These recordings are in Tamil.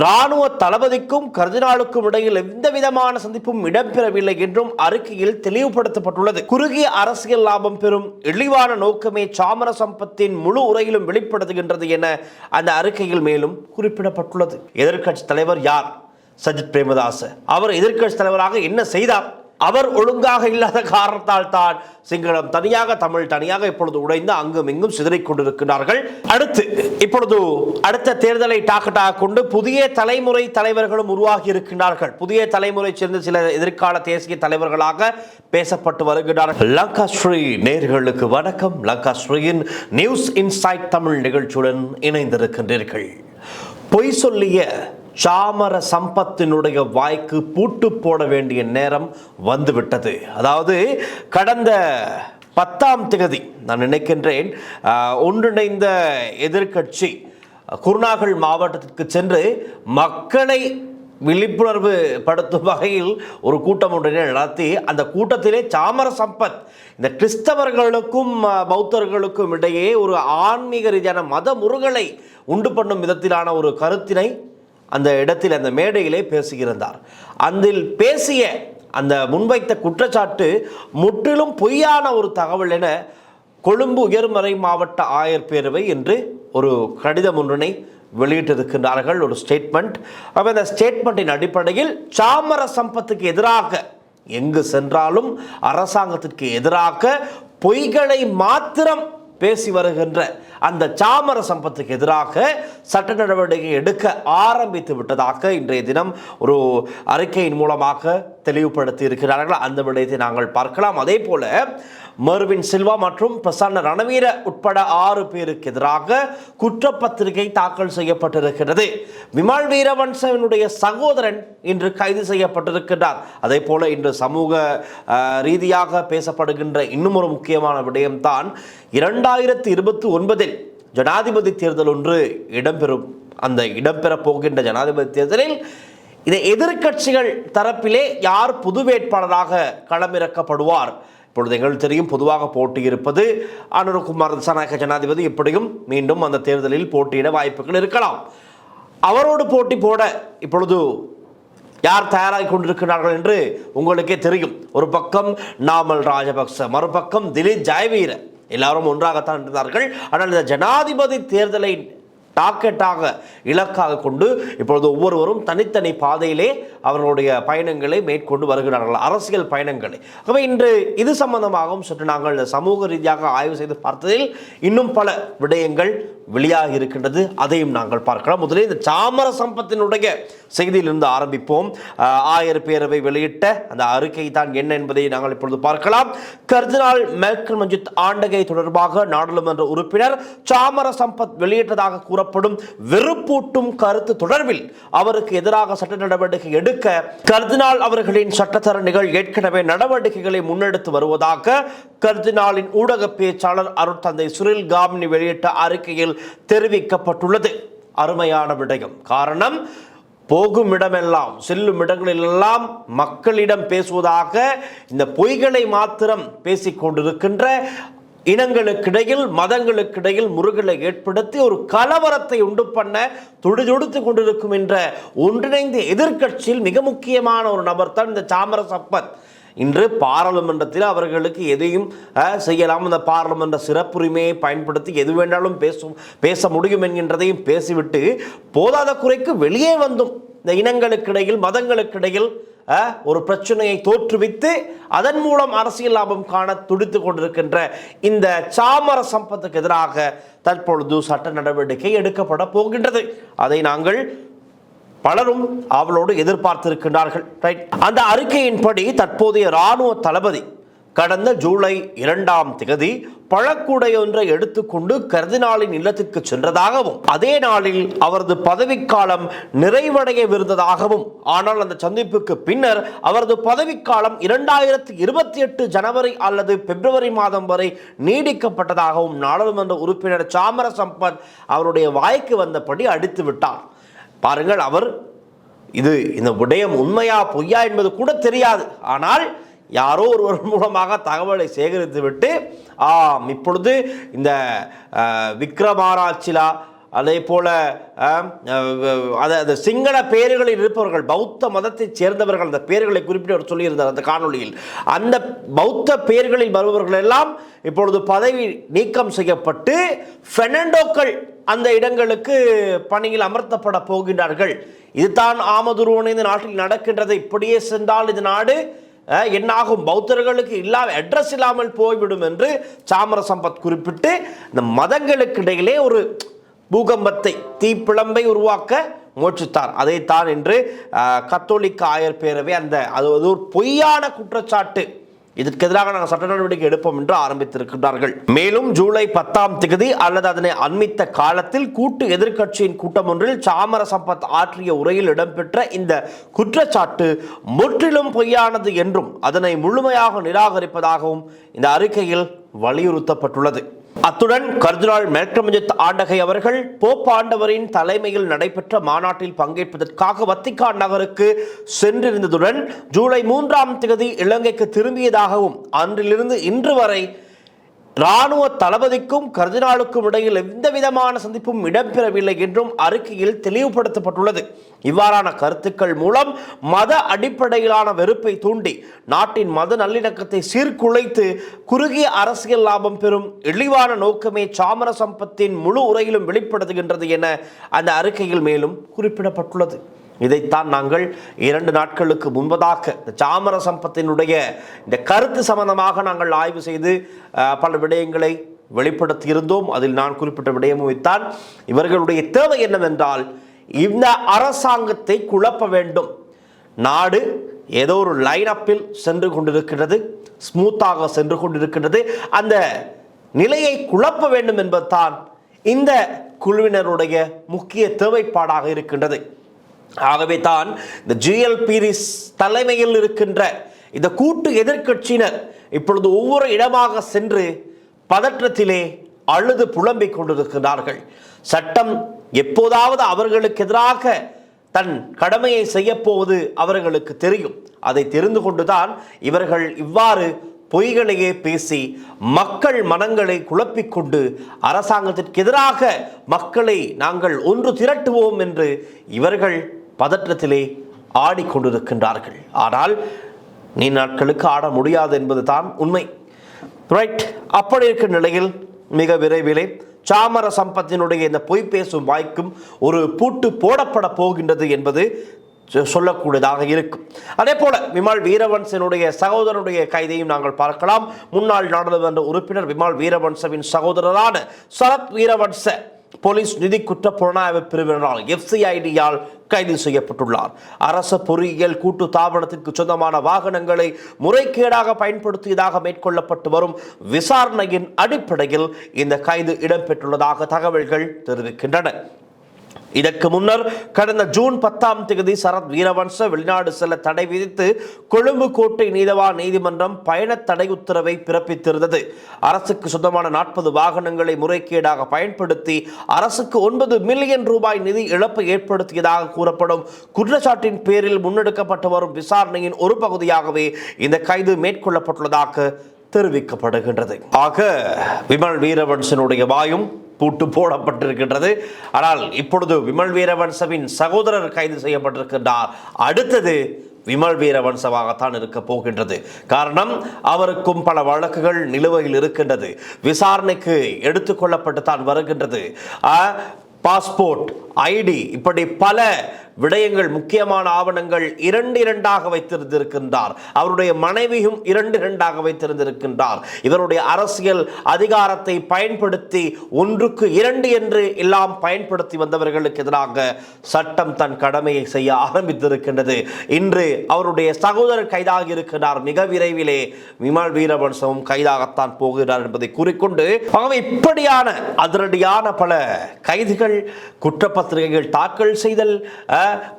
இராணுவ தளபதிக்கும் கர்தினாலுக்கும் இடையில் எந்த விதமான சந்திப்பும் இடம்பெறவில்லை என்றும் அறிக்கையில் தெளிவுபடுத்தப்பட்டுள்ளது. குறுகிய அரசியல் லாபம் பெறும் இழிவான நோக்கமே சாமர சம்பத்தின் முழு உரையிலும் வெளிப்படுத்துகின்றது என அந்த அறிக்கையில் மேலும் குறிப்பிடப்பட்டுள்ளது. எதிர்க்கட்சி தலைவர் யார்? சஜித் பிரேமதாச. அவர் எதிர்க்கட்சி தலைவராக என்ன செய்தார்? அவர் ஒழுங்காக இல்லாத காரணத்தால் தான் சிங்களம் தனியாக, தமிழ் தனியாக இப்பொழுது உடைந்து அங்கும் இங்கும் சிதறிக் கொண்டிருக்கிறார்கள். இப்பொழுது அடுத்த தேர்தலை டாக்கெட்டாக கொண்டு புதிய தலைமுறை தலைவர்களும் உருவாகி இருக்கின்றார்கள். புதிய தலைமுறை சேர்ந்த சில எதிர்கால தேசிய தலைவர்களாக பேசப்பட்டு வருகிறார்கள். லங்கா ஸ்ரீ நேயர்களுக்கு வணக்கம். லங்கா ஸ்ரீயின் நியூஸ் இன்சைட் தமிழ் நிகழ்ச்சியுடன் இணைந்திருக்கின்றீர்கள். பொய் சொல்லிய சாமர சம்பத்தினுடைய வாய்க்கு பூட்டு போட வேண்டிய நேரம் வந்துவிட்டது. அதாவது கடந்த 10ஆம் தேதி நான் நினைக்கின்றேன், ஒன்றிணைந்த எதிர்க்கட்சி குருநாகல் மாவட்டத்திற்கு சென்று மக்களை விழிப்புணர்வு படுத்தும் வகையில் ஒரு கூட்டம் ஒன்றினை நடத்தி, அந்த கூட்டத்திலே சாமர சம்பத் இந்த கிறிஸ்தவர்களுக்கும் பௌத்தர்களுக்கும் இடையே ஒரு ஆன்மீக ரீதியான மத முருகலை உண்டு பண்ணும் விதத்திலான ஒரு கருத்தினை அந்த இடத்தில், அந்த மேடையிலே பேசியிருந்தார். அதில் பேசிய அந்த முன்வைத்த குற்றச்சாட்டு முற்றிலும் பொய்யான ஒரு தகவல் என கொழும்பு உயர்மறை மாவட்ட ஆயர் பேரவை என்று ஒரு கடிதம் ஒன்றினை வெளியிட்டிருக்கின்றார்கள், ஒரு ஸ்டேட்மெண்ட். அப்போ இந்த ஸ்டேட்மெண்ட்டின் அடிப்படையில் சாமர சம்பத்துக்கு எதிராக எங்கு சென்றாலும் அரசாங்கத்திற்கு எதிராக பொய்களை மாத்திரம் பேசி வருகின்ற அந்த சாமர சம்பத்துக்கு எதிராக சட்ட நடவடிக்கை எடுக்க ஆரம்பித்து விட்டதாக இன்றைய தினம் ஒரு அறிக்கையின் மூலமாக தெளிவுபடுத்தி இருக்கிறார்கள். அந்த விடயத்தை நாங்கள் பார்க்கலாம். அதே போல மெர்வின் சில்வா மற்றும் பிரசன்ன ரணவீர உட்பட 6 பேருக்கு எதிராக குற்றப்பத்திரிகை தாக்கல் செய்யப்பட்டிருக்கிறது. விமல் வீரவன்சனுடைய சகோதரன் இன்று கைது செய்யப்பட்டிருக்கிறார். அதே போல இன்று சமூக ரீதியாக பேசப்படுகின்ற இன்னும் ஒரு முக்கியமான விடயம்தான் 2029 ஜனாதிபதி தேர்தல் ஒன்று இடம்பெறும். அந்த இடம்பெறப் போகின்ற ஜனாதிபதி தேர்தலில் இந்த எதிர்க்கட்சிகள் தரப்பிலே யார் புது வேட்பாளராக களமிறக்கப்படுவார்? இப்பொழுது எங்களுக்கு தெரியும், பொதுவாக போட்டியிருப்பது அனுரகுமார் திசாநாயக்க ஜனாதிபதி. எப்படியும் மீண்டும் அந்த தேர்தலில் போட்டியிட வாய்ப்புகள் இருக்கலாம். அவரோடு போட்டி போட இப்பொழுது யார் தயாராகி கொண்டிருக்கிறார்கள் என்று உங்களுக்கே தெரியும். ஒரு பக்கம் நாமல் ராஜபக்ச, மறுபக்கம் திலீப் ஜெயவீர, எல்லாரும் ஒன்றாகத்தான் இருந்தார்கள். ஆனால் இந்த ஜனாதிபதி தேர்தலை டாக்கெட்டாக இலக்காக கொண்டு இப்பொழுது ஒவ்வொருவரும் தனித்தனி பாதையிலே அவர்களுடைய பயணங்களை மேற்கொண்டு வருகிறார்கள், அரசியல் பயணங்களை. ஆகவே இன்று இது சம்பந்தமாகவும் சற்று நாங்கள் சமூக ரீதியாக ஆய்வு செய்து பார்த்ததில் இன்னும் பல விடயங்கள் வெளியாக இருக்கின்றது. அதையும் நாங்கள் பார்க்கலாம். முதலில் இந்த சாமர சம்பத்தினுடைய செய்தியிலிருந்து ஆரம்பிப்போம். ஆயர் பேரவை வெளியிட்ட அந்த அறிக்கை தான் என்ன என்பதை நாங்கள் இப்பொழுது பார்க்கலாம். கர்தினால் மெல்கம் மஜித் ஆண்டகை தொடர்பாக நாடாளுமன்ற உறுப்பினர் சாமர சம்பத் வெளியிட்டதாக கூறப்படும் வெறுப்பூட்டும் கருத்து தொடர்பில் அவருக்கு எதிராக சட்ட நடவடிக்கை எடுக்க கர்தினால் அவர்களின் சட்டத்தரணிகள் ஏற்கனவே நடவடிக்கைகளை முன்னெடுத்து வருவதாக கர்தினாலின் ஊடக பேச்சாளர் அருட்தந்தை சுரில் காமினி வெளியிட்ட அறிக்கையில் தெரிவிக்கப்பட்டுள்ளது. அருமையான விடயம். காரணம், போகும் இடமெல்லாம், செல்லும் இடங்களிலெல்லாம் மக்களிடம் பேசுவதாக இந்த பொய்களை மாத்திரம் பேசிக்கொண்டிருக்கின்ற இனங்களுக்கிடையில், மதங்களுக்கிடையில் முருகலை ஏற்படுத்தி ஒரு கலவரத்தை உண்டு பண்ண துடிதுடித்து கொண்டிருக்கும் என்ற ஒன்றிணைந்த எதிர்க்கட்சியில் மிக முக்கியமான ஒரு நபர் தான் இந்த சாமர சம்பத். இன்று பாராளுமன்றத்தில் அவர்களுக்கு எதையும் செய்யலாம், அந்த பாராளுமன்ற சிறப்புரிமையை பயன்படுத்தி எது வேண்டாலும் பேச முடியும் என்கின்றதையும் பேசிவிட்டு போதாத குறைக்கு வெளியே வந்தும் இந்த இனங்களுக்கிடையில், மதங்களுக்கிடையில் ஒரு பிரச்சனையை தோற்றுவித்து அதன் மூலம் அரசியல் லாபம் காண துடித்து கொண்டிருக்கின்ற இந்த சாமர சம்பத்துக்கு எதிராக தற்பொழுது சட்ட நடவடிக்கை எடுக்கப்பட போகின்றது. அதை நாங்கள் பலரும் அவளோடு எதிர்பார்த்திருக்கிறார்கள். அந்த அறிக்கையின்படி தற்போதைய இராணுவ தளபதி கடந்த ஜூலை 2ஆம் தேதி பழக்கூடையொன்றை எடுத்துக்கொண்டு கர்தினாலின் இல்லத்திற்கு சென்றதாகவும், அதே நாளில் அவரது பதவிக்காலம் நிறைவடையவிருந்ததாகவும், ஆனால் அந்த சந்திப்புக்கு பின்னர் அவரது பதவிக்காலம் 2028 ஜனவரி அல்லது பிப்ரவரி மாதம் வரை நீடிக்கப்பட்டதாகவும் நாடாளுமன்ற உறுப்பினர் சாமர சம்பத் அவருடைய வாய்க்கு வந்தபடி அடித்து விட்டார். பாருங்கள், அவர் இந்த விடயம் உண்மையா பொய்யா என்பது கூட தெரியாது. ஆனால் யாரோ ஒருவர் மூலமாக தகவலை சேகரித்து விட்டு இப்பொழுது இந்த விக்ரமாராச்சிலா அதே போல சிங்கள பேர்களில் இருப்பவர்கள் பௌத்த மதத்தைச் சேர்ந்தவர்கள் அந்த பேர்களை குறிப்பிட்டு அவர் சொல்லியிருந்தார் அந்த காணொலியில். அந்த பௌத்த பேர்களில் வருபவர்கள் எல்லாம் இப்பொழுது பதவி நீக்கம் செய்யப்பட்டு பெர்னாண்டோக்கள் அந்த இடங்களுக்கு பணியில் அமர்த்தப்பட போகின்றார்கள். இதுதான் ஆமதுருவன் இந்த நாட்டில் நடக்கின்றது. இப்படியே சென்றால் இந்த நாடு என்னாகும், பௌத்தர்களுக்கு அட்ரஸ் இல்லாமல் போய்விடும் என்று சாமர சம்பத் குறிப்பிட்டு இந்த மதங்களுக்கு இடையிலே ஒரு பூகம்பத்தை தீப்பிழம்பை உருவாக்க முயற்சித்தார். அதைத்தான் என்று கத்தோலிக்க ஆயர் பேரவை அது ஒரு பொய்யான குற்றச்சாட்டு, இதற்கு எதிராக நாங்கள் சட்ட நடவடிக்கை எடுப்போம் என்று ஆரம்பித்திருக்கிறார்கள். மேலும் ஜூலை 10 அல்லது அதனை அண்மித்த காலத்தில் கூட்டு எதிர்க்கட்சியின் கூட்டம் ஒன்றில் சாமர சம்பத் ஆற்றிய உரையில் இடம்பெற்ற இந்த குற்றச்சாட்டு முற்றிலும் பொய்யானது என்றும் அதனை முழுமையாக நிராகரிப்பதாகவும் இந்த அறிக்கையில் வலியுறுத்தப்பட்டுள்ளது. அத்துடன் கர்தினால் மெல்கம்ஜித் ஆண்டகை அவர்கள் போப் ஆண்டவரின் தலைமையில் நடைபெற்ற மாநாட்டில் பங்கேற்பதற்காக வத்திக்கான் நகருக்கு சென்றிருந்ததுடன் ஜூலை 3 இலங்கைக்கு திரும்பியதாகவும் அன்றிலிருந்து இன்று வரை இராணுவ தளபதிக்கும் கர்தினாலுக்கும் இடையில் எந்த விதமான சந்திப்பும் இடம்பெறவில்லை என்றும் அறிக்கையில் தெளிவுபடுத்தப்பட்டுள்ளது. இவ்வாறான கருத்துக்கள் மூலம் மத அடிப்படையிலான வெறுப்பை தூண்டி நாட்டின் மத நல்லிணக்கத்தை சீர்குலைத்து குறுகிய அரசியல் லாபம் பெறும் இழிவான நோக்கமே சாமர சம்பத்தின் முழு உரையிலும் வெளிப்படுத்துகின்றது என அந்த அறிக்கையில் மேலும் குறிப்பிடப்பட்டுள்ளது. இதைத்தான் நாங்கள் 2 நாட்களுக்கு முன்பதாக சாமர சம்பத்தினுடைய இந்த கருத்து சம்பந்தமாக நாங்கள் ஆய்வு செய்து பல விடயங்களை வெளிப்படுத்தியிருந்தோம். அதில் நான் குறிப்பிட்ட விடயமும் வைத்தான். இவர்களுடைய தேவை என்னவென்றால் இந்த அரசாங்கத்தை குழப்ப வேண்டும். நாடு ஏதோ ஒரு லைன் அப்பில் சென்று கொண்டிருக்கிறது, ஸ்மூத்தாக சென்று கொண்டிருக்கிறது. அந்த நிலையை குழப்ப வேண்டும் என்பதுதான் இந்த குழுவினருடைய முக்கிய தேவைப்பாடாக இருக்கின்றது. ஆகவே தான் இந்த GLPRIS தலைமையில் இருக்கின்ற இந்த கூட்டு எதிர்க்கட்சியினர் இப்பொழுது ஒவ்வொரு இடமாக சென்று பதற்றத்திலே அழுது புலம்பிக் கொண்டிருக்கிறார்கள். சட்டம் எப்போதாவது அவர்களுக்கு எதிராக தன் கடமையை செய்யப்போவது அவர்களுக்கு தெரியும். அதை தெரிந்து கொண்டுதான் இவர்கள் இவ்வாறு பொய்களையே பேசி மக்கள் மனங்களை குழப்பிக்கொண்டு அரசாங்கத்திற்கு எதிராக மக்களை நாங்கள் ஒன்று திரட்டுவோம் என்று இவர்கள் பதற்றத்திலே ஆடிக்கொண்டிருக்கின்றார்கள். ஆனால் நீ நாட்களுக்கு ஆட முடியாது என்பது தான் உண்மை. ரைட். அப்படி இருக்கிற நிலையில் மிக விரைவிலே சாமர சம்பத்தினுடைய இந்த பொய் பேசும் வாய்க்கும் ஒரு பூட்டு போடப்பட போகின்றது என்பது சொல்லக்கூடியதாக இருக்கும். அதே போல விமல் வீரவன்சனுடைய சகோதரனுடைய கைதையும் நாங்கள் பார்க்கலாம். முன்னாள் நாடாளுமன்ற உறுப்பினர் விமல் வீரவன்சவின் சகோதரரான சரத் வீரவன்ச போலீஸ் நிதி குற்ற புலனாய்வு பிரிவினரால் FCID-யால் கைது செய்யப்பட்டுள்ளார். அரசு பொறியியல் கூட்டு தாபனத்திற்கு சொந்தமான வாகனங்களை முறைகேடாக பயன்படுத்தியதாக மேற்கொள்ளப்பட்டு வரும் விசாரணையின் அடிப்படையில் இந்த கைது இடம்பெற்றுள்ளதாக தகவல்கள் தெரிவிக்கின்றன. இதற்கு முன்னர் கடந்த ஜூன் 10 சரத் வீரவன்ச வெளிநாடு செல்ல தடை விதித்து கொழும்பு கோட்டை நீதவான் நீதிமன்றம் பயண தடை உத்தரவை பிறப்பித்திருந்தது. அரசுக்கு சொந்தமான 40 வாகனங்களை முறைகேடாக பயன்படுத்தி அரசுக்கு 9 மில்லியன் ரூபாய் நிதி இழப்பு ஏற்படுத்தியதாக கூறப்படும் குற்றச்சாட்டின் பேரில் முன்னெடுக்கப்பட்டு வரும் விசாரணையின் ஒரு பகுதியாகவே இந்த கைது மேற்கொள்ளப்பட்டுள்ளதாக தெரிவிக்கப்படுகின்றது. ஆக விமல் வீரவன்சனுடைய வாயும் பூட்டு போடப்பட்டிருக்கின்றது. ஆனால் இப்பொழுது விமல் வீரவன்சவின் சகோதரர் கைது செய்யப்பட்டிருக்கின்றார். அடுத்தது விமல் வீரவன்சவாகத்தான் இருக்க போகின்றது. காரணம், அவருக்கும் பல வழக்குகள் நிலுவையில் இருக்கின்றது, விசாரணைக்கு எடுத்துக்கொள்ளப்பட்டு தான் வருகின்றது. பாஸ்போர்ட், ஐடி, இப்படி பல விடயங்கள், முக்கியமான ஆவணங்கள் 2 வைத்திருந்திருக்கின்றார். அவருடைய மனைவியும் 2 வைத்திருந்திருக்கின்றார். இவருடைய அரசியல் அதிகாரத்தை பயன்படுத்தி 1க்கு 2 என்று எல்லாம் பயன்படுத்தி வந்தவர்களுக்கு எதிராக சட்டம் தன் கடமையை செய்ய ஆரம்பித்திருக்கின்றது. இன்று அவருடைய சகோதரர் கைதாகி இருக்கிறார். மிக விரைவிலே விமல் வீரவன்சவும் கைதாகத்தான் போகிறார் என்பதை கூறிக்கொண்டு, ஆகவே இப்படியான அதிரடியான பல கைதுகள், குற்றப்பத்திரிகைகள் தாக்கல் செய்தல்,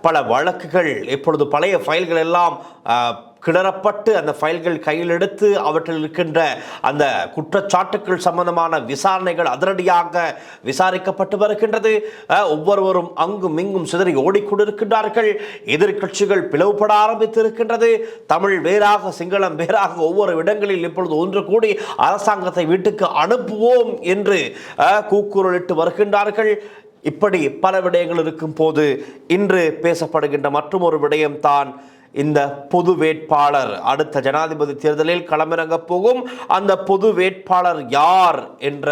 பல வழக்குகள், இப்பொழுது பழைய ஃபைல்கள் எல்லாம் கிளறப்பட்டு அந்த ஃபைல்கள் கையில் எடுத்து அவற்றில் இருக்கின்ற அந்த குற்றச்சாட்டுக்கள் சம்பந்தமான விசாரணைகள் அதிரடியாக விசாரிக்கப்பட்டு வருகின்றது. ஒவ்வொருவரும் அங்கும் இங்கும் சிதறி ஓடிக்கொண்டிருக்கின்றார்கள். எதிர்கட்சிகள் பிளவுபட ஆரம்பித்திருக்கின்றது. தமிழ் வேறாக, சிங்களம் வேறாக ஒவ்வொரு இடங்களில் இப்பொழுது ஒன்று கூடி அரசாங்கத்தை வீட்டுக்கு அனுப்புவோம் என்று கூக்குரலிட்டு வருகின்றார்கள். இப்படி பல விடயங்கள் இருக்கும் போது இன்று பேசப்படுகின்ற மற்றும் ஒரு விடயம்தான் இந்த பொது வேட்பாளர். அடுத்த ஜனாதிபதி தேர்தலில் களமிறங்க போகும் அந்த பொது வேட்பாளர் யார் என்ற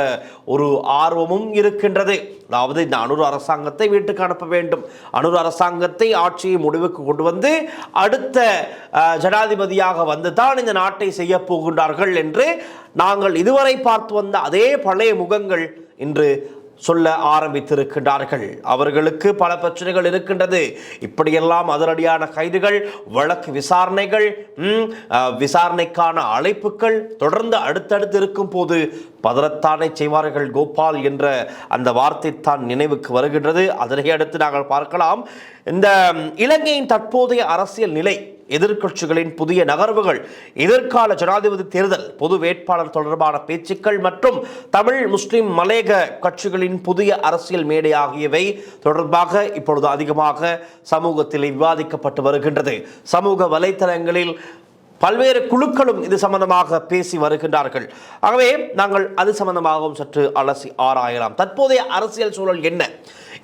ஒரு ஆர்வமும் இருக்கின்றது. அதாவது இந்த அனுர அரசாங்கத்தை வீட்டுக்கு அனுப்ப வேண்டும், அனுர அரசாங்கத்தை ஆட்சியை முடிவுக்கு கொண்டு வந்து அடுத்த ஜனாதிபதியாக வந்து தான் இந்த நாட்டை செய்ய போகின்றார்கள் என்று நாங்கள் இதுவரை பார்த்து வந்த அதே பழைய முகங்கள் இன்று சொல்ல ஆரம்பித்திருக்கின்றார்கள். அவர்களுக்கு பல பிரச்சனைகள் இருக்கின்றது. இப்படியெல்லாம் அதிரடியான கைதுகள், வழக்கு விசாரணைகள், விசாரணைக்கான அழைப்புகள் தொடர்ந்து அடுத்தடுத்து இருக்கும் போது பதறத்தானே செய்வார்கள் கோபால் என்ற அந்த வார்த்தை தான் நினைவுக்கு வருகின்றது. அதனை அடுத்து நாங்கள் பார்க்கலாம் இந்த இலங்கையின் தற்போதைய அரசியல் நிலை, எதிர்க்கட்சிகளின் புதிய நகர்வுகள், எதிர்கால ஜனாதிபதி தேர்தல், பொது வேட்பாளர் தொடர்பான பேச்சுக்கள் மற்றும் தமிழ் முஸ்லிம் மலையக கட்சிகளின் புதிய அரசியல் மேடை ஆகியவை தொடர்பாக இப்பொழுது அதிகமாக சமூகத்தில் விவாதிக்கப்பட்டு வருகின்றது. சமூக வலைத்தளங்களில் பல்வேறு குழுக்களும் இது சம்பந்தமாக பேசி வருகின்றார்கள். ஆகவே நாங்கள் அது சம்பந்தமாகவும் சற்று அலசி ஆராயலாம். தற்போதைய அரசியல் சூழல் என்ன?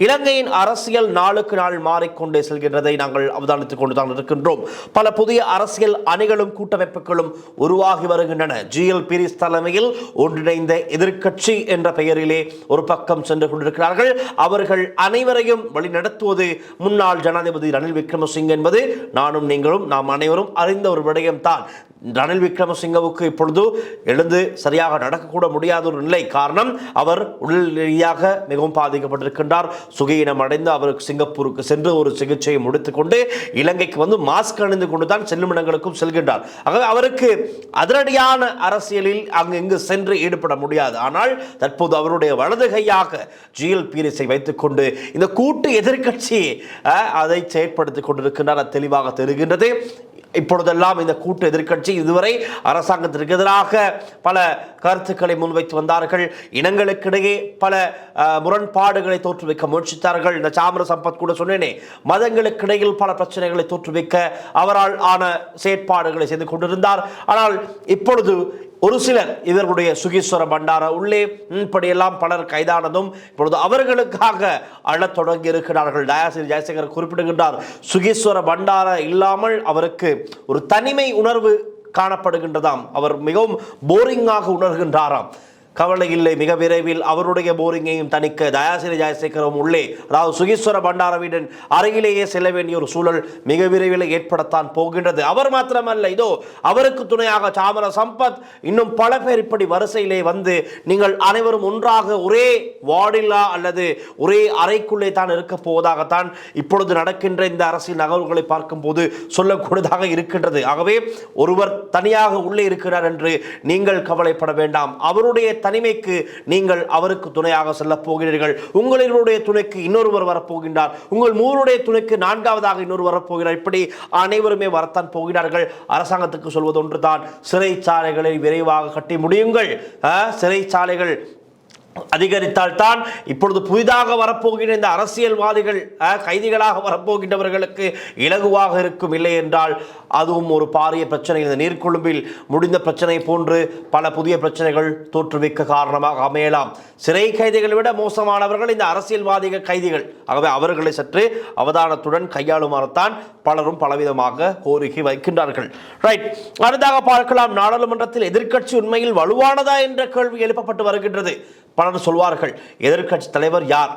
இலங்கையின் அரசியல் நாளுக்கு நாள் மாறிக்கொண்டே செல்கின்றதை நாங்கள் அவதானித்துக் கொண்டுதான் இருக்கின்றோம். பல புதிய அரசியல் அணிகளும் கூட்டமைப்புகளும் உருவாகி வருகின்றன. ஜிஎல் பீரிஸ் தலைமையில் ஒன்றிணைந்த எதிர்க்கட்சி என்ற பெயரிலே ஒரு பக்கம் சென்று கொண்டிருக்கிறார்கள். அவர்கள் அனைவரையும் வழிநடத்துவது முன்னாள் ஜனாதிபதி ரணில் விக்ரமசிங்கே என்பது நானும் நீங்களும் நாம் அனைவரும் அறிந்த ஒரு விடயம்தான். ரணில் விக்ரமசிங்கவுக்கு இப்பொழுது எழுந்து சரியாக நடக்கக்கூட முடியாத ஒரு நிலை. காரணம், அவர் உடல் ரீதியாக மிகவும் பாதிக்கப்பட்டிருக்கின்றார். சுகையினம் அடைந்து அவருக்கு சிங்கப்பூருக்கு சென்று ஒரு சிகிச்சையை முடித்துக்கொண்டு இலங்கைக்கு வந்து மாஸ்க் அணிந்து கொண்டு தான் செல்லும் இடங்களுக்கும் செல்கின்றார். ஆகவே அவருக்கு அதிரடியான அரசியலில் அங்கு சென்று ஈடுபட முடியாது. ஆனால் தற்போது அவருடைய வலது கையாக ஜிஎல் பீரிஸை வைத்துக் கொண்டு இந்த கூட்டு எதிர்க்கட்சி அதை செயற்படுத்திக் கொண்டிருக்கின்றார். தெளிவாக தெரிகின்றது. இப்பொழுதெல்லாம் இந்த கூட்டு எதிர்க்கட்சி இதுவரை அரசாங்கத்திற்கு எதிராக பல கருத்துக்களை முன்வைத்து வந்தார்கள். இனங்களுக்கிடையே பல முரண்பாடுகளை தோற்றுவிக்க முயற்சித்தார்கள். இந்த சாமர சம்பத் கூட சொன்னேனே, மதங்களுக்கிடையில் பல பிரச்சனைகளை தோற்றுவிக்க அவரால் ஆன செயற்பாடுகளை செய்து கொண்டிருந்தார். ஆனால் இப்பொழுது ஒரு சிலர் இவர்களுடைய சுகீஸ்வர பண்டார உள்ளே இப்படியெல்லாம் பலர் கைதானதும் இப்பொழுது அவர்களுக்காக அழத் தொடங்கி இருக்கிறார்கள். தயாசிரி ஜெயசேகர் குறிப்பிடுகின்றார், சுகீஸ்வர பண்டார இல்லாமல் அவருக்கு ஒரு தனிமை உணர்வு காணப்படுகின்றதாம். அவர் மிகவும் போரிங்காக உணர்கின்றாராம். கவலை இல்லை, மிக விரைவில் அவருடைய போரிங்கையும் தணிக்க தயாசிரி ஜெயசேகரும் உள்ளே, அதாவது சுகீஸ்வர பண்டாரவிடன் அருகிலேயே செல்ல வேண்டிய ஒரு சூழல் மிக விரைவில் ஏற்படத்தான் போகின்றது. அவர் மாத்திரமல்ல, இதோ அவருக்கு துணையாக சாமர சம்பத், இன்னும் பல பேர் இப்படி வரிசையிலே வந்து நீங்கள் அனைவரும் ஒன்றாக ஒரே வார்டிலா அல்லது ஒரே அறைக்குள்ளே தான் இருக்க போவதாகத்தான் இப்பொழுது நடக்கின்ற இந்த அரசியல் நகர்வுகளை பார்க்கும் போது சொல்லக்கூடியதாக இருக்கின்றது. ஆகவே ஒருவர் தனியாக உள்ளே இருக்கிறார் என்று நீங்கள் கவலைப்பட வேண்டாம். அவருடைய தனிமைக்கு நீங்கள் அவருக்கு துணையாக செல்ல போகிறீர்கள். உங்களுடைய துணைக்கு இன்னொருவர் வரப்போகின்றார். உங்கள் மூவருடைய துணைக்கு நான்காவதாக இன்னொரு வரப்போகிறார். இப்படி அனைவருமே வரத்தான் போகிறார்கள். அரசாங்கத்துக்கு சொல்வது ஒன்றுதான், சிறைச்சாலைகளை விரைவாக கட்டி முடியுங்கள். சிறைச்சாலைகள் அதிகரித்தால் தான் இப்பொழுது புதிதாக வரப்போகிற இந்த அரசியல்வாதிகள் கைதிகளாக வரப்போகின்றவர்களுக்கு இலகுவாக இருக்கும். இல்லை என்றால் அதுவும் ஒரு பாரிய பிரச்சனை. இந்த நீர்கொழும்பில் முடிந்த பிரச்சனை போன்று பல புதிய பிரச்சனைகள் தோற்றுவிக்க காரணமாக அமையலாம். சிறை கைதிகளை விட மோசமானவர்கள் இந்த அரசியல்வாதிகள் கைதிகள். ஆகவே அவர்களை சற்று அவதானத்துடன் கையாளுமாறுத்தான் பலரும் பலவிதமாக கோரிக்கை வைக்கின்றார்கள். ரைட், அடுத்தாக பார்க்கலாம். நாடாளுமன்றத்தில் எதிர்க்கட்சி உண்மையில் வலுவானதா என்ற கேள்வி எழுப்பப்பட்டு வருகின்றது. பலர் சொல்வார்கள், எதிர்க்கட்சி தலைவர் யார்?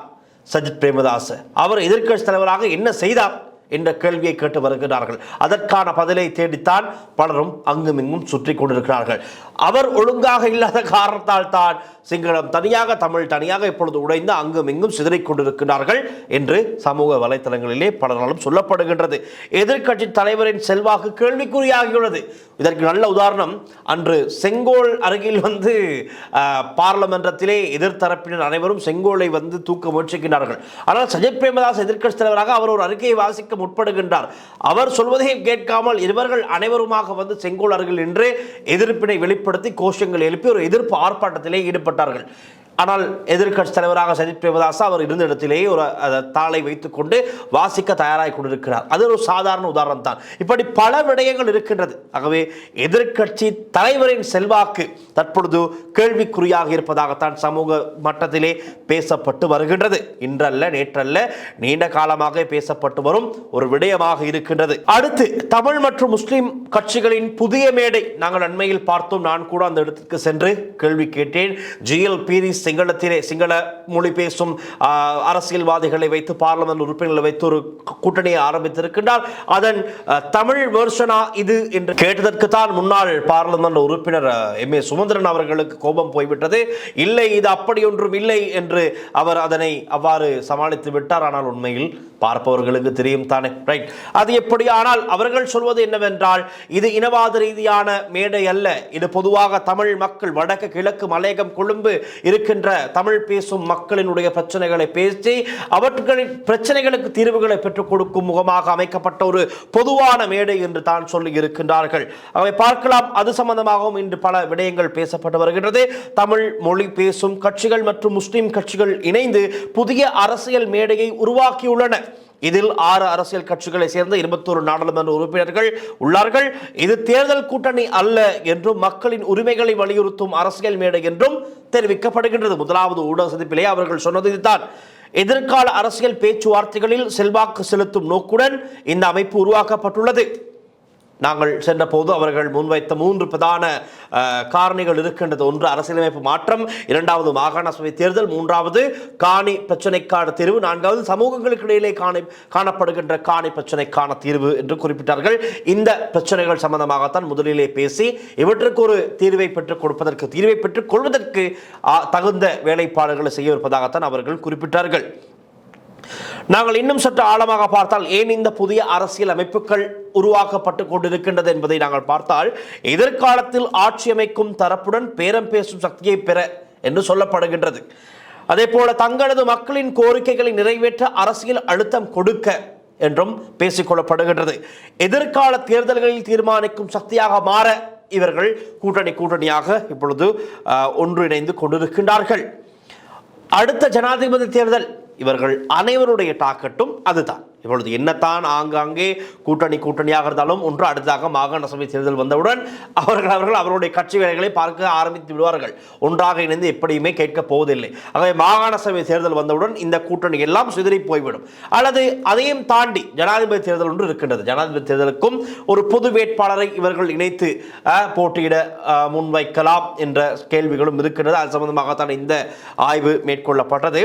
சஜித் பிரேமதாச. அவர் எதிர்க்கட்சி தலைவராக என்ன செய்தார் என்ற கேள்வியை கேட்டு வருகிறார்கள். அதற்கான பதிலை தேடித்தான் பலரும் அங்கும் இங்கும் சுற்றி கொண்டிருக்கிறார்கள். அவர் ஒழுங்காக இல்லாத காரணத்தால் தான் சிங்களம் தனியாக, தமிழ் தனியாக இப்பொழுது உடைந்து அங்கும் இங்கும் சிதறிக் கொண்டிருக்கிறார்கள் என்று சமூக வலைத்தளங்களிலே பலராலும் சொல்லப்படுகின்றது. எதிர்க்கட்சி தலைவரின் செல்வாக்கு கேள்விக்குறியாகியுள்ளது. இதற்கு நல்ல உதாரணம், அன்று செங்கோல் அருகில் வந்து பார்லமென்றத்திலே எதிர்த்தரப்பினர் அனைவரும் செங்கோலை வந்து தூக்க முயற்சிக்கிறார்கள். ஆனால் சஜித் பிரேமதாஸ் எதிர்க்கட்சி தலைவராக அவர் ஒரு அறிக்கையை வாசிக்க முற்படுகின்றார். அவர் சொல்வதையும் கேட்காமல் இவர்கள் அனைவருமாக வந்து செங்கோல் அருகில் நின்று எதிர்ப்பினை வெளிப்படுத்தி கோஷங்கள் எழுப்பி ஒரு எதிர்ப்பு ஆர்ப்பாட்டத்திலே ஈடுபட்டார்கள். ஆனால் எதிர்க்கட்சி தலைவராக சஜித் பிரேமதாஸ் அவர் இருந்த இடத்திலேயே ஒரு தாளை வைத்துக் கொண்டு வாசிக்க தயாராகி கொண்டிருக்கிறார். அது ஒரு சாதாரண உதாரணம் தான். இப்படி பல விடயங்கள் இருக்கின்றது. ஆகவே எதிர்க்கட்சி தலைவரின் செல்வாக்கு தற்பொழுது கேள்விக்குறியாக இருப்பதாகத்தான் சமூக மட்டத்திலே பேசப்பட்டு வருகின்றது. இன்றல்ல நேற்றல்ல நீண்ட காலமாக பேசப்பட்டு வரும் ஒரு விடயமாக இருக்கின்றது. அடுத்து தமிழ் மற்றும் முஸ்லிம் கட்சிகளின் புதிய மேடை நாங்கள் அண்மையில் பார்த்தோம். நான் கூட அந்த இடத்துக்கு சென்று கேள்வி கேட்டேன். GLPD சிங்கள மொழி பேசும் அரசியல்வாதிகளை வைத்து பார்லிமெண்ட் உறுப்பினர்களை வைத்து ஒரு கூட்டணியை ஆரம்பித்திருக்கின்றார். அதன் தமிழ் வெர்ஷனா இது என்று கேட்டதற்கு தான் முன்னாள் பார்லிமெண்ட் உறுப்பினர் MA சுமந்திரன் அவர்களுக்கு கோபம் போய்விட்டது. இல்லை, இது அப்படி ஒன்றும் இல்லை என்று அவர் அதனை அவ்வாறு சமாளித்து விட்டார். ஆனால் உண்மையில் பார்ப்பவர்களுக்கு தெரியும் தானே, ரைட்? அது எப்படி? ஆனால் அவர்கள் சொல்வது என்னவென்றால், இது இனவாத ரீதியான மேடை அல்ல, இது பொதுவாக தமிழ் மக்கள் வடக்கு கிழக்கு மலையகம் கொழும்பு இருக்கின்ற தமிழ் பேசும் மக்களினுடைய பிரச்சனைகளை பேசி அவர்களின் பிரச்சனைகளுக்கு தீர்வுகளை பெற்றுக் கொடுக்கும் முகமாக அமைக்கப்பட்ட ஒரு பொதுவான மேடை என்று தான் சொல்லி இருக்கின்றார்கள். அவை பார்க்கலாம். அது சம்பந்தமாகவும் இன்று பல விடயங்கள் பேசப்பட்டு வருகின்றது. தமிழ் மொழி பேசும் கட்சிகள் மற்றும் முஸ்லிம் கட்சிகள் இணைந்து புதிய அரசியல் மேடையை உருவாக்கியுள்ளன. இதில் 6 அரசியல் கட்சிகளை சேர்ந்த 21 நாடாளுமன்ற உறுப்பினர்கள் உள்ளார்கள். இது தேர்தல் கூட்டணி அல்ல என்றும் மக்களின் உரிமைகளை வலியுறுத்தும் அரசியல் மேடை என்றும் தெரிவிக்கப்படுகின்றது. முதலாவது ஊடக சந்திப்பிலே அவர்கள் சொன்னது இதுதான். எதிர்கால அரசியல் பேச்சுவார்த்தைகளில் செல்வாக்கு செலுத்தும் நோக்குடன் இந்த அமைப்பு உருவாக்கப்பட்டுள்ளது. நாங்கள் சென்ற போது அவர்கள் முன்வைத்த 3 பிரதான காரணிகள் இருக்கின்றது. ஒன்று அரசியலமைப்பு மாற்றம், இரண்டாவது மாகாண சபை தேர்தல், மூன்றாவது காணி பிரச்சனைக்கான தீர்வு, நான்காவது சமூகங்களுக்கு இடையிலே காணப்படுகின்ற காணி பிரச்சனைக்கான தீர்வு என்று குறிப்பிட்டார்கள். இந்த பிரச்சனைகள் சம்பந்தமாகத்தான் முதலிலே பேசி இவற்றுக்கு ஒரு தீர்வை பெற்றுக் கொள்வதற்கு தகுந்த வேலைப்பாடுகளை செய்ய இருப்பதாகத்தான் அவர்கள் குறிப்பிட்டார்கள். நாங்கள் இன்னும் சற்று ஆழமாக பார்த்தால் ஏன் இந்த புதிய அரசியல் அமைப்புகள் உருவாக்கப்பட்டு கொண்டிருக்கின்றது என்பதை நாங்கள் பார்த்தால், எதிர்காலத்தில் ஆட்சி அமைக்கும் தரப்புடன் பேரம் பேசும் சக்தியை பெற என்று சொல்லப்படுகின்றது. அதே போல தங்களது மக்களின் கோரிக்கைகளை நிறைவேற்ற அரசியல் அழுத்தம் கொடுக்க என்றும் பேசிக்கொள்ளப்படுகின்றது. எதிர்கால தேர்தல்களில் தீர்மானிக்கும் சக்தியாக மாற இவர்கள் கூட்டணியாக இப்பொழுது ஒன்றிணைந்து கொண்டிருக்கின்றார்கள். அடுத்த ஜனாதிபதி தேர்தல் இவர்கள் அனைவருடைய டாக்கெட்டும் அதுதான். இப்பொழுது என்னத்தான் ஆங்காங்கே கூட்டணியாக இருந்தாலும் ஒன்று அடுத்ததாக மாகாண சபை தேர்தல் வந்தவுடன் அவருடைய கட்சி வேலைகளை பார்க்க ஆரம்பித்து விடுவார்கள். ஒன்றாக இணைந்து எப்படியுமே கேட்கப் போவதில்லை. ஆகவே மாகாண சபை தேர்தல் வந்தவுடன் இந்த கூட்டணி எல்லாம் சிதறி போய்விடும். அல்லது அதையும் தாண்டி ஜனாதிபதி தேர்தல் ஒன்று இருக்கின்றது. ஜனாதிபதி தேர்தலுக்கும் ஒரு பொது வேட்பாளரை இவர்கள் இணைத்து போட்டியிட முன்வைக்கலாம் என்ற கேள்விகளும் இருக்கின்றது. அது சம்பந்தமாகத்தான் இந்த ஆய்வு மேற்கொள்ளப்பட்டது.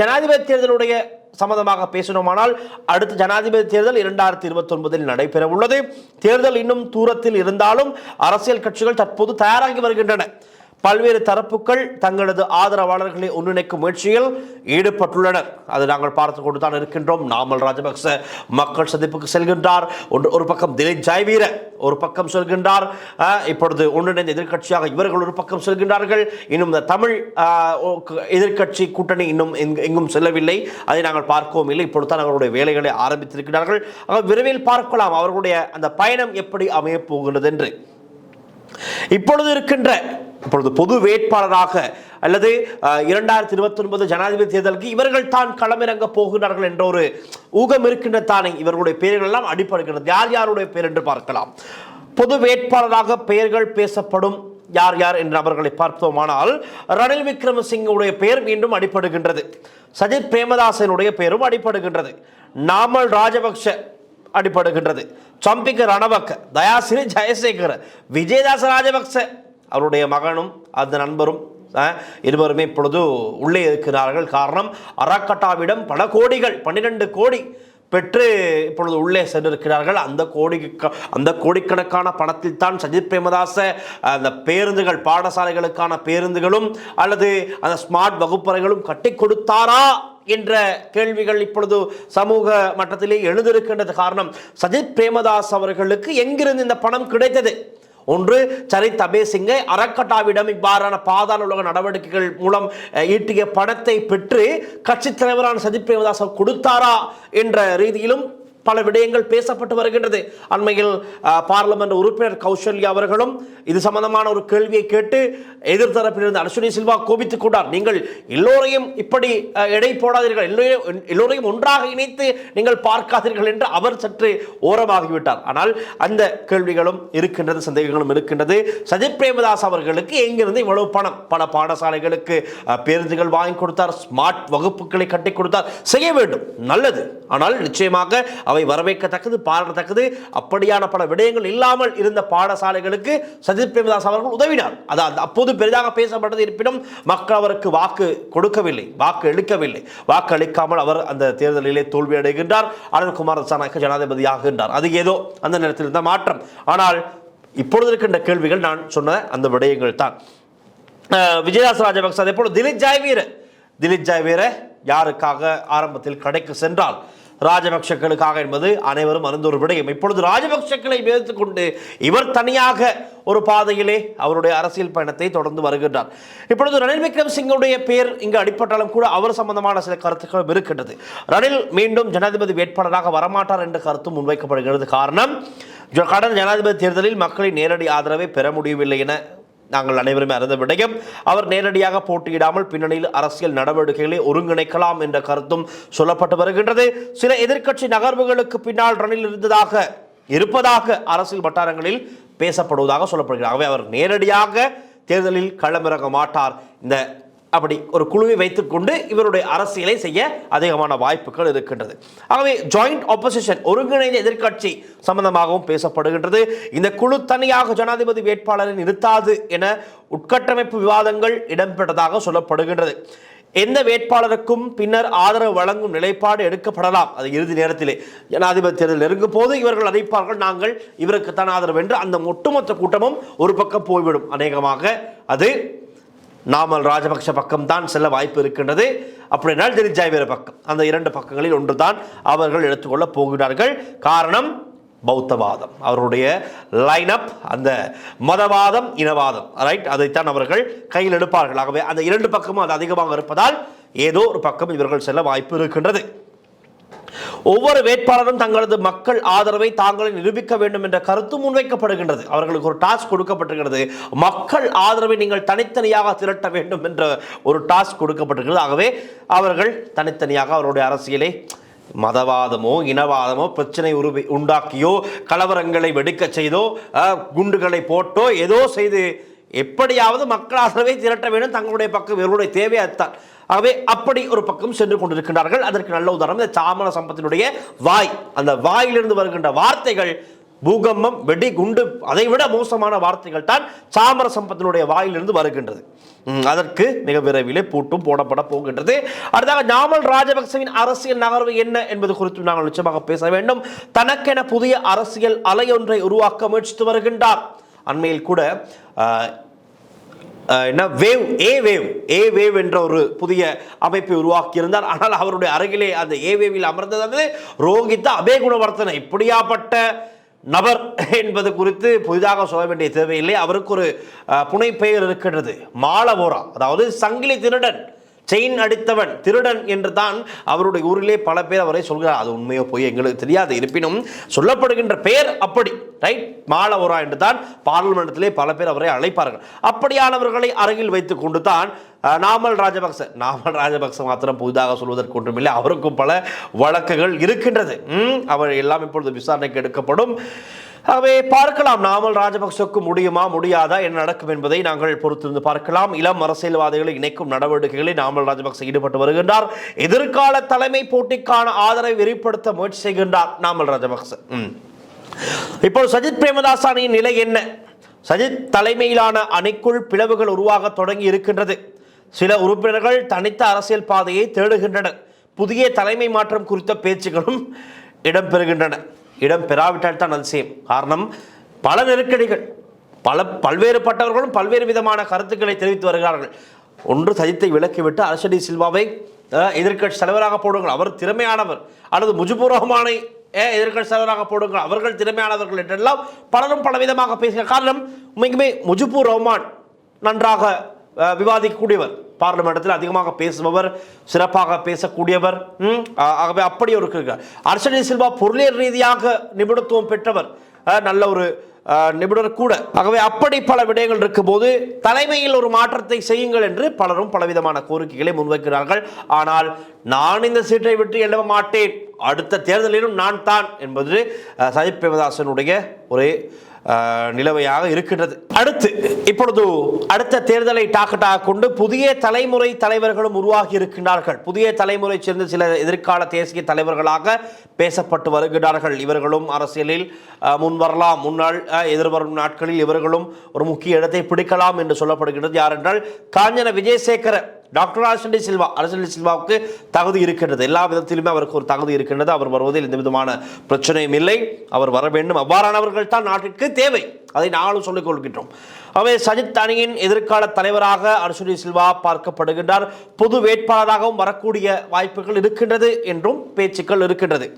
ஜனாதிபதி தேர்தலுடைய சம்பந்தமாக பேசணுமானால் அடுத்த ஜனாதிபதி தேர்தல் 2029 நடைபெற உள்ளது. தேர்தல் இன்னும் தூரத்தில் இருந்தாலும் அரசியல் கட்சிகள் தற்போது தயாராகி வருகின்றன. பல்வேறு தரப்புகள் தங்களது ஆதரவாளர்களை ஒன்றிணைக்கும் முயற்சியில் ஈடுபட்டுள்ளனர். அது நாங்கள் பார்த்து கொண்டு தான் இருக்கின்றோம். நாமல் ராஜபக்ச மக்கள் சந்திப்புக்கு செல்கின்றார். ஒரு பக்கம் திலீப் ஜெயவீர ஒரு பக்கம் செல்கின்றார். இப்பொழுது ஒன்றிணைந்த எதிர்க்கட்சியாக இவர்கள் ஒரு பக்கம் செல்கின்றார்கள். இன்னும் இந்த தமிழ் எதிர்க்கட்சி கூட்டணி இன்னும் எங்கும் செல்லவில்லை. அதை நாங்கள் பார்க்கவும் இல்லை. இப்பொழுது தான் அவர்களுடைய வேலைகளை ஆரம்பித்திருக்கிறார்கள். விரைவில் பார்க்கலாம் அவர்களுடைய அந்த பயணம் எப்படி அமையப் போகிறது என்று. இப்பொழுது பொது வேட்பாளராக அல்லது 2029 ஜனாதிபதி தேர்தலுக்கு இவர்கள் தான் களமிறங்க போகிறார்கள் என்ற ஒரு ஊகம் இருக்கின்ற தானே இவர்களுடைய பெயர்கள் எல்லாம் அடிப்படுகிறது. யாருடைய பெயர் என்று பார்க்கலாம். பொது வேட்பாளராக பெயர்கள் பேசப்படும் யார் என்று அவர்களை பார்த்தோமானால் ரணில் விக்ரமசிங்கவுடைய பெயர் மீண்டும் அடிப்படுகின்றது. சஜித் பிரேமதாசனுடைய பெயரும் அடிப்படுகின்றது. நாமல் ராஜபக்ஷ அடிப்படுகின்றது. சம்பிக்க ரணவக்க, தயாசிரி ஜெயசேகர, விஜயதாச ராஜபக்ச அவருடைய மகனும் அந்த நண்பரும் இருவருமே இப்பொழுது உள்ளே இருக்கிறார்கள். காரணம், அரக்கட்டாவிடம் பல கோடிகள் 12 கோடி பெற்று இப்பொழுது உள்ளே சென்றிருக்கிறார்கள். அந்த கோடிக்கணக்கான பணத்தில் தான் சஜித் பிரேமதாச அந்த பேருந்துகள், பாடசாலைகளுக்கான பேருந்துகளும் அல்லது அந்த ஸ்மார்ட் வகுப்பறைகளும் கட்டி கொடுத்தாரா என்ற கேள்விகள் இப்பொழுது சமூக மட்டத்திலே எழுந்திருக்கின்றது. காரணம், சஜித் பிரேமதாஸ் அவர்களுக்கு எங்கிருந்து இந்த பணம் கிடைத்தது? ஒன்று, சரித் அபேசிங்கை அரக்கட்டாவிடம் இவ்வாறான பாதாள உலக நடவடிக்கைகள் மூலம் ஈட்டிய பணத்தை பெற்று கட்சி தலைவரான சஜித் பிரேமதாஸ் கொடுத்தாரா என்ற ரீதியிலும் பல விடயங்கள் பேசப்பட்டு வருகின்றது. அண்மையில் பார்லிமெண்ட் உறுப்பினர் கௌசல்யா அவர்களும் இது சம்பந்தமான ஒரு கேள்வியை கேட்டு எதிர்த்தரப்பிலிருந்து அர்ஜுனி சில்வா கோபித்துக் கொண்டார். நீங்கள் எல்லோரையும் இப்படி எடை போடாதீர்கள், எல்லோரையும் ஒன்றாக இணைத்து நீங்கள் பார்க்காதீர்கள் என்று அவர் சற்று ஓரமாகிவிட்டார். ஆனால் அந்த கேள்விகளும் இருக்கின்றது, சந்தேகங்களும் இருக்கின்றது. சஜித் பிரேமதாஸ் அவர்களுக்கு எங்கிருந்து இவ்வளவு பணம்? பல பாடசாலைகளுக்கு பேருந்துகள் வாங்கி கொடுத்தார், ஸ்மார்ட் வகுப்புகளை கட்டி கொடுத்தார், செய்ய வேண்டும், நல்லது. ஆனால் நிச்சயமாக அவை வரவேற்கத்தக்கது, பாராட்டத்தக்கது. அப்படியான பல விடயங்கள் இல்லாமல் இருந்த பாடசாலைகளுக்கு சஜித் பிரேமதாஸ் அவர்கள் உதவினார். அது அப்போது பெரிதாக பேசப்பட்டது. இருப்பினும் மக்கள் அவருக்கு வாக்கு கொடுக்கவில்லை, வாக்கு அளிக்கவில்லை. வாக்கு அளிக்காமல் அவர் அந்த தேர்தலிலே தோல்வி அடைகின்றார். அருண்குமார் திசாநாயக்க ஜனாதிபதியாகின்றார். அது ஏதோ அந்த நேரத்தில் இருந்த மாற்றம். ஆனால் இப்பொழுது இருக்கின்ற கேள்விகள் நான் சொன்ன அந்த விடயங்கள் தான். விஜயதாஸ் ராஜபக்ச, அதே போல திலீப் ஜெயவீர யாருக்காக ஆரம்பத்தில் கடைக்கு சென்றால் ராஜபக்சக்களுக்காக என்பது அனைவரும் அறிந்த ஒரு விடயம். இப்பொழுது ராஜபக்சக்களை எதிர்த்துக் கொண்டு இவர் தனியாக ஒரு பாதையிலே அவருடைய அரசியல் பயணத்தை தொடர்ந்து வருகின்றார். இப்பொழுது ரணில் விக்ரமசிங்கவுடைய பெயர் இங்கு அடிப்பட்டாலும் கூட அவர் சம்பந்தமான சில கருத்துக்களும் இருக்கின்றது. ரணில் மீண்டும் ஜனாதிபதி வேட்பாளராக வரமாட்டார் என்ற கருத்தும் முன்வைக்கப்படுகிறது. காரணம், கடந்த ஜனாதிபதி தேர்தலில் மக்களின் நேரடி ஆதரவை பெற முடியவில்லை என நாங்கள் அனைவருமே அறிந்த விடயம். அவர் நேரடியாக போட்டியிடாமல் பின்னணியில் அரசியல் நடவடிக்கைகளை ஒருங்கிணைக்கலாம் என்ற கருத்தும் சொல்லப்பட்டு வருகின்றது. சில எதிர்க்கட்சி நகர்வுகளுக்கு பின்னால் ரணில் இருப்பதாக அரசியல் வட்டாரங்களில் பேசப்படுவதாக சொல்லப்படுகிறது. ஆகவே அவர் நேரடியாக தேர்தலில் களமிறங்க மாட்டார். இந்த அப்படி ஒரு குழுவை வைத்துக் கொண்டு இவருடைய அரசியலை செய்ய அதிகமான வாய்ப்புகள் இருக்கின்றது. ஆகவே ஜாயிண்ட் ஆப்போசிஷன், ஒருங்கிணைந்த எதிர்க்கட்சி சம்பந்தமாகவும் பேசப்படுகின்றது. இந்த குழு தனியாக ஜனாதிபதி வேட்பாளரை நிறுத்தாது என உட்கட்டமைப்பு விவாதங்கள் இடம்பெற்றதாக சொல்லப்படுகின்றது. எந்த வேட்பாளருக்கும் பின்னர் ஆதரவு வழங்கும் நிலைப்பாடு எடுக்கப்படலாம். அது இறுதி நேரத்திலே ஜனாதிபதி தேர்தல் நெருங்கும் போது இவர்கள் அறிவிப்பார்கள், நாங்கள் இவருக்குத்தான் ஆதரவு என்று. அந்த ஒட்டுமொத்த கூட்டமும் ஒரு பக்கம் போய்விடும். அநேகமாக அது நாமல் ராஜபக்ஷ பக்கம் தான் செல்ல வாய்ப்பு இருக்கின்றது. அப்படினால் திலீப் ஜெயவீர பக்கம், அந்த இரண்டு பக்கங்களில் ஒன்று தான் அவர்கள் எடுத்துக்கொள்ள போகிறார்கள். காரணம், பௌத்தவாதம், அவருடைய லைனப் அந்த மதவாதம், இனவாதம், ரைட், அதைத்தான் அவர்கள் கையில் எடுப்பார்கள். ஆகவே அந்த இரண்டு பக்கமும் அது அதிகமாக இருப்பதால் ஏதோ ஒரு பக்கம் இவர்கள் செல்ல வாய்ப்பு இருக்கின்றது. ஒவ்வொரு வேட்பாளரும் தங்களது மக்கள் ஆதரவை தாங்களை நிரூபிக்க வேண்டும் என்ற கருத்து முன்வைக்கப்படுகின்றது. அவர்களுக்கு ஒரு டாஸ்க் கொடுக்கப்பட்டிருக்கிறது. மக்கள் ஆதரவை நீங்கள் தனித்தனியாக திரட்ட வேண்டும் என்ற ஒரு டாஸ்க் கொடுக்கப்பட்டிருக்கிறது. ஆகவே அவர்கள் தனித்தனியாக அவருடைய அரசியலை மதவாதமோ இனவாதமோ பிரச்சனை உண்டாக்கியோ கலவரங்களை வெடிக்க செய்தோ குண்டுகளை போட்டோ ஏதோ செய்து எப்படியாவது மக்கள் ஆதரவை திரட்ட வேண்டும், தங்களுடைய பக்கம் இவருடைய தேவை அதுதான். ஆகவே அப்படி ஒரு பக்கம் சென்று கொண்டிருக்கின்றார்கள். அதற்கு நல்ல உதாரணம் இந்த சாமர சம்பத்தினுடைய வாய். அந்த வாயிலிருந்து வருகின்ற வார்த்தைகள் பூகம்பம், வெடி, குண்டு, அதை விட மோசமான வார்த்தைகள் தான் சாமர சம்பத்தினுடைய வாயிலிருந்து வருகின்றது. அதற்கு மிக விரைவிலே பூட்டும் போடப்பட போகின்றது. அடுத்தாக நாமல் ராஜபக்சவின் அரசியல் நகர்வு என்ன என்பது குறித்து நாங்கள் நிச்சயமாக பேச வேண்டும். தனக்கென புதிய அரசியல் அலையொன்றை உருவாக்க முயற்சித்து வருகின்றார். அண்மையில் கூட வேவ் என்ற ஒரு புதிய அமைப்பை உருவாக்கி இருந்தார். ஆனால் அவருடைய அருகிலே அந்த ஏவேவில் அமர்ந்தது ரோஹித் அபேகுணவர்தன. இப்படியாப்பட்ட நபர் என்பது குறித்து புதிதாக சொல்ல வேண்டிய தேவையில்லை. அவருக்கு ஒரு புனை பெயர் இருக்கின்றது, மாலவோரா, அதாவது சங்கிலி திருடன், செயின் அடித்தவன், திருடன் என்று தான் அவருடைய ஊரிலே பல பேர் அவரை சொல்கிறார். அது உண்மையோ போய் எங்களுக்கு தெரியாது. இருப்பினும் சொல்லப்படுகின்ற பெயர் அப்படி, ரைட், மாலவோரா என்று தான் பார்லிமெண்டத்திலே பல பேர் அவரை அழைப்பார்கள். அப்படியானவர்களை அருகில் வைத்துக் கொண்டு தான் நாமல் ராஜபக்ச மாத்திரம் புதிதாக சொல்வதற்கு ஒன்றுமில்லை. அவருக்கும் பல வழக்குகள் இருக்கின்றது. அவர் எல்லாம் இப்பொழுது விசாரணைக்கு எடுக்கப்படும். ஆகவே பார்க்கலாம், நாமல் ராஜபக்சவுக்கு முடியுமா முடியாதா, என்ன நடக்கும் என்பதை நாங்கள் பொறுத்திருந்து பார்க்கலாம். இளம் அரசியல்வாதிகளை இணைக்கும் நடவடிக்கைகளில் நாமல் ராஜபக்ச ஈடுபட்டு வருகின்றார். எதிர்கால தலைமை போட்டிக்கான ஆதரவை விரிவுபடுத்த முயற்சி செய்கின்றார் நாமல் ராஜபக்ச. இப்போ சஜித் பிரேமதாஸ் அணியின் நிலை என்ன? சஜித் தலைமையிலான அணிக்குள் பிளவுகள் உருவாக தொடங்கி இருக்கின்றது. சில உறுப்பினர்கள் தனித்த அரசியல் பாதையை தேடுகின்றனர். புதிய தலைமை மாற்றம் குறித்த பேச்சுகளும் இடம்பெறுகின்றன. இடம்பெறாவிட்டால் தான் அதிசயம். காரணம், பல நெருக்கடிகள், பல்வேறுபட்டவர்களும் பல்வேறு விதமான கருத்துக்களை தெரிவித்து வருகிறார்கள். ஒன்று, சஜித்தை விலக்கிவிட்டு அர்ஷடி சில்வாவை எதிர்க்கட்சி தலைவராக போடுங்கள், அவர் திறமையானவர், அல்லது முஜிபுர் ரஹ்மானை எதிர்க்கட்சி தலைவராக போடுங்கள், அவர்கள் திறமையானவர்கள் என்றெல்லாம் பலரும் பலவிதமாக பேசுகிறார். காரணம், உண்மைக்குமே முஜிபுர் ரஹ்மான் நன்றாக விவாதிக்கக்கூடியவர், பார்லிமெண்டத்தில் அதிகமாக பேசுபவர், சிறப்பாக பேசக்கூடியவர். ஆகவே அப்படி ஒரு ஹர்ஷடி சில்வா பொருளியல் ரீதியாக நிபுணத்துவம் பெற்றவர், நல்ல ஒரு நிபுணர் கூட. ஆகவே அப்படி பல விடயங்கள் இருக்கும் போது தலைமையில் ஒரு மாற்றத்தை செய்யுங்கள் என்று பலரும் பலவிதமான கோரிக்கைகளை முன்வைக்கிறார்கள். ஆனால் நான் இந்த சீட்டை விட்டு எழுத மாட்டேன், அடுத்த தேர்தலிலும் நான் தான் என்பது சஜித் பிரேமதாசனுடைய ஒரு நிலைமையாக இருக்கின்றது. அடுத்து இப்பொழுது அடுத்த தேர்தலை டாக்கெட்டாக கொண்டு புதிய தலைமுறை தலைவர்களும் உருவாகி இருக்கின்றார்கள். புதிய தலைமுறை சேர்ந்த சில எதிர்கால தேசிய தலைவர்களாக பேசப்பட்டு வருகிறார்கள். இவர்களும் அரசியலில் முன் வரலாம், முன்னாள் எதிர்வரும் நாட்களில் இவர்களும் ஒரு முக்கிய இடத்தை பிடிக்கலாம் என்று சொல்லப்படுகிறது. யார் என்றால் காஞ்சன விஜயசேகர. டாக்டர் ஹர்ஷடி சில்வாவுக்கு தகுதி இருக்கின்றது, எல்லா விதத்திலுமே அவருக்கு ஒரு தகுதி இருக்கின்றது. அவர் வருவதில் எந்த விதமான பிரச்சனையும் இல்லை, அவர் வர வேண்டும். அவ்வாறானவர்கள் தான் நாட்டிற்கு தேவை, அதை நாங்களும் சொல்லிக் கொள்கின்றோம். அவை சஜித் அணியின் எதிர்கால தலைவராக ஹர்ஷடி சில்வா பார்க்கப்படுகின்றார். பொது வேட்பாளராகவும் வரக்கூடிய வாய்ப்புகள் இருக்கின்றது என்றும் பேச்சுக்கள் இருக்கின்றது.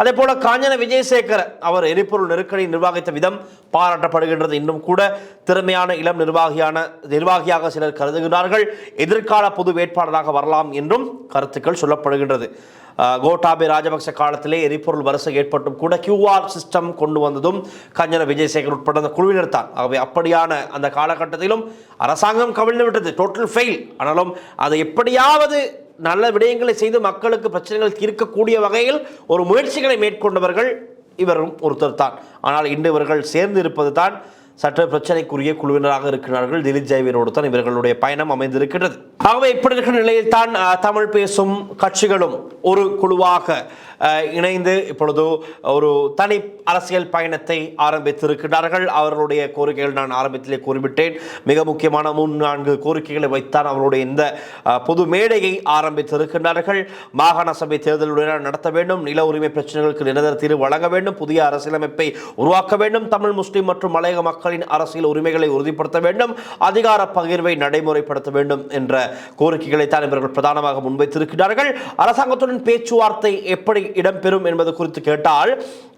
அதே போல காஞ்சன விஜயசேகர, அவர் எரிபொருள் நெருக்கடி நிர்வகித்த விதம் பாராட்டப்படுகின்றது. இன்னும் கூட திறமையான இளம் நிர்வாகியாக சிலர் கருதுகிறார்கள். எதிர்கால பொது வேட்பாளராக வரலாம் என்றும் கருத்துக்கள் சொல்லப்படுகின்றது. கோட்டாபே ராஜபக்ச காலத்திலே எரிபொருள் வரிசை ஏற்பட்டும் கூட QR சிஸ்டம் கொண்டு வந்ததும் காஞ்சன விஜயசேகர் உட்பட அந்த குழுவினர் தான். ஆகவே அப்படியான அந்த காலகட்டத்திலும் அரசாங்கம் கவிழ்ந்து விட்டது, டோட்டல் ஃபெயில். ஆனாலும் அதை எப்படியாவது நல்ல விடயங்களை செய்து மக்களுக்கு பிரச்சனைகள் தீர்க்கக்கூடிய வகையில் ஒரு முயற்சிகளை மேற்கொண்டவர்கள் இவரும் ஒருத்தர் தான். ஆனால் இன்று இவர்கள் சேர்ந்து இருப்பது தான் சற்று பிரச்சனைக்குரிய குழுவினராக இருக்கிறார்கள். திலீப் ஜெயவீரோடு தான் இவர்களுடைய பயணம் அமைந்திருக்கிறது. ஆகவே இப்படி இருக்கிற நிலையில் தான் தமிழ் பேசும் கட்சிகளும் ஒரு குழுவாக இணைந்து இப்பொழுது ஒரு தனி அரசியல் பயணத்தை ஆரம்பித்திருக்கிறார்கள். அவர்களுடைய கோரிக்கைகள் நான் ஆரம்பத்திலே கூறிவிட்டேன். மிக முக்கியமான 3-4 கோரிக்கைகளை வைத்தான் அவர்களுடைய இந்த பொது மேடையை ஆரம்பித்திருக்கின்றார்கள். மாகாண சபை தேர்தலுடன் நடத்த வேண்டும், நில உரிமை பிரச்சனைகளுக்கு நிரந்தர தீர்வு வழங்க வேண்டும், புதிய அரசியலமைப்பை உருவாக்க வேண்டும், தமிழ் முஸ்லிம் மற்றும் மலையக மக்களின் அரசியல் உரிமைகளை உறுதிப்படுத்த வேண்டும், அதிகார பகிர்வை நடைமுறைப்படுத்த வேண்டும் என்ற கோரிக்கைகளை தான் இவர்கள் பிரதானமாக முன்வைத்திருக்கிறார்கள். அரசாங்கத்துடன் பேச்சுவார்த்தை எப்படி இடம்பெறும் என்பது குறித்து கேட்டால்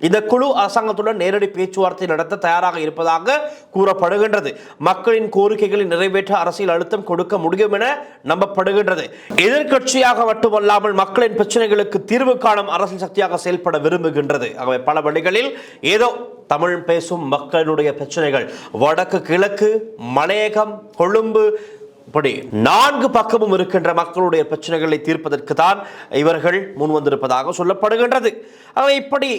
இந்த குழு அரசாங்கத்துடன் நேரடி பேச்சுவார்த்தை நடத்த தயாராக இருப்பதாக கூறப்படுகின்றது. மக்களின் கோரிக்கைகளை நிறைவேற்ற அரசியல் அழுத்தம் கொடுக்க முடியும் என நம்பப்படுகின்றது. எதிர்கட்சியாக மட்டுமல்லாமல் மக்களின் பிரச்சனைகளுக்கு தீர்வு காணும் அரசியல் சக்தியாக செயல்பட விரும்புகின்றது. ஆகவே பல வழிகளில் ஏதோ தமிழ் பேசும் மக்களுடைய பிரச்சனைகள் வடக்கு, கிழக்கு, மலையகம், கொழும்பு இப்படி 4 பக்கமும் இருக்கின்ற மக்களுடைய பிரச்சனைகளை தீர்ப்பதற்கு தான் இவர்கள் முன்வந்திருப்பதாக சொல்லப்படுகின்றது. இப்படி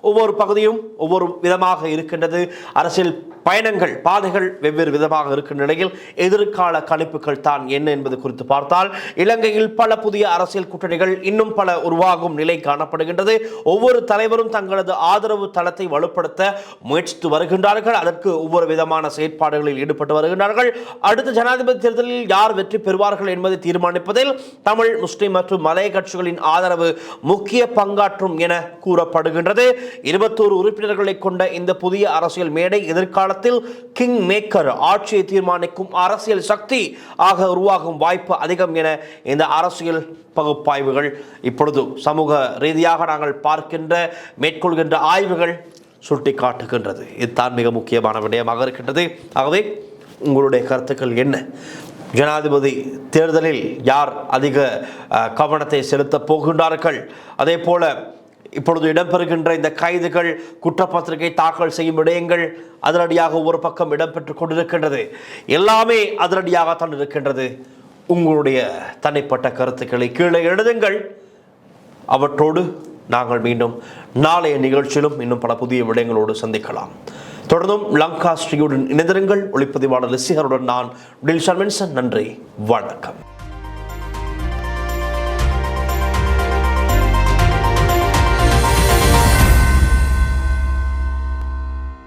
ஒவ்வொரு பகுதியும் ஒவ்வொரு விதமாக இருக்கின்றது. அரசியல் பயணங்கள், பாதைகள் வெவ்வேறு விதமாக இருக்கின்ற நிலையில் எதிர்கால கணிப்புகள் தான் என்ன என்பது குறித்து பார்த்தால் இலங்கையில் பல புதிய அரசியல் கூட்டணிகள் இன்னும் பல உருவாகும் நிலை காணப்படுகின்றது. ஒவ்வொரு தலைவரும் தங்களது ஆதரவு தளத்தை வலுப்படுத்த முயற்சித்து வருகின்றார்கள். அதற்கு ஒவ்வொரு விதமான செயற்பாடுகளில் ஈடுபட்டு வருகின்றார்கள். அடுத்த ஜனாதிபதி தேர்தலில் யார் வெற்றி பெறுவார்கள் என்பதை தீர்மானிப்பதில் தமிழ், முஸ்லிம் மற்றும் மலைய கட்சிகளின் ஆதரவு முக்கிய பங்காற்றும் என கூறப்படுகின்றது. 21 உறுப்பினர்களை கொண்ட இந்த புதிய அரசியல் மேடை எதிர்காலத்தில் கிங் மேக்கர், ஆட்சியை தீர்மானிக்கும் அரசியல் சக்தி ஆக உருவாகும் வாய்ப்பு அதிகம் என இந்த அரசியல் பகுப்பாய்வுகள் இப்பொழுது சமூக ரீதியாக நாங்கள் பார்க்கின்ற மேற்கொள்கின்ற ஆய்வுகள் சுட்டி காட்டுகின்றது. இதுதான் மிக முக்கியமான விடயமாக இருக்கின்றது. ஆகவே உங்களுடைய கருத்துக்கள் என்ன? ஜனாதிபதி தேர்தலில் யார் அதிக கவனத்தை செலுத்தப் போகின்றார்கள்? அதே போல இப்பொழுது இடம்பெறுகின்ற இந்த கைதுகள், குற்றப்பத்திரிகை தாக்கல் செய்யும் விடயங்கள் அதிரடியாக ஒரு பக்கம் இடம்பெற்றுக் கொண்டிருக்கின்றது. எல்லாமே அதிரடியாகத்தான் இருக்கின்றது. உங்களுடைய தனிப்பட்ட கருத்துக்களை கீழே எழுதுங்கள். அவற்றோடு நாங்கள் மீண்டும் நாளைய நிகழ்ச்சியிலும் இன்னும் பல புதிய விடயங்களோடு சந்திக்கலாம். தொடர்ந்தும் லங்கா ஸ்ரீயுடன் இணைந்திருங்கள். ஒளிப்பதிவாளர் லிசிகருடன் நான் டில்ஷன். நன்றி, வணக்கம்.